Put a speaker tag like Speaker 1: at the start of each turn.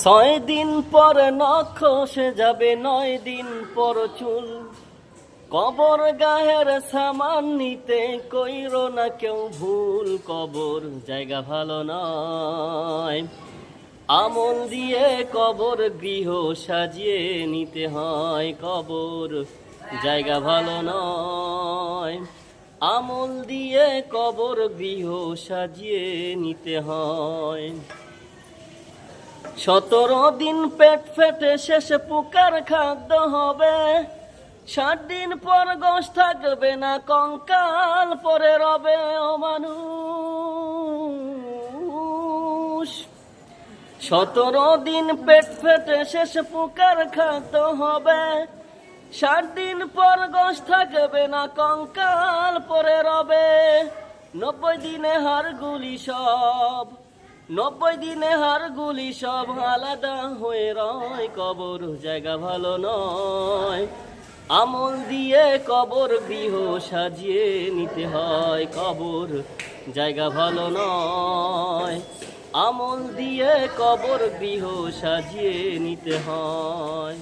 Speaker 1: 6 দিন পর নখ খসে যাবে, 9 দিন পর চুল। কবর গায়ের সামান নিতে কইরো না কেউ ভুল। কবর জায়গা ভালো নয়, আমল দিয়ে কবর গৃহ সাজিয়ে নিতে হয়। কবর জায়গা ভালো নয়, আমল দিয়ে কবর গৃহ সাজিয়ে নিতে হয়। 17 দিন পেট ফেটে শেষে পোকার খাদ্য হবে। 60 দিন পর গোশ থাকবে না, কঙ্কাল পরে রবে ও মানুষ। 17 দিন পেট ফেটে শেষে পোকার খাদ্য হবে। 60 দিন পর গোশ থাকবে না, কঙ্কাল পরে রবে। 90 দিনে হাড়গুলি সব 90 দিনে হাড়গুলি সব আলাদা হয়ে রয়। কবর জায়গা ভালো নয়, আমল দিয়ে কবর গৃহ সাজিয়ে নিতে হয়। কবর জায়গা ভালো নয়, আমল দিয়ে কবর গৃহ সাজিয়ে নিতে হয়।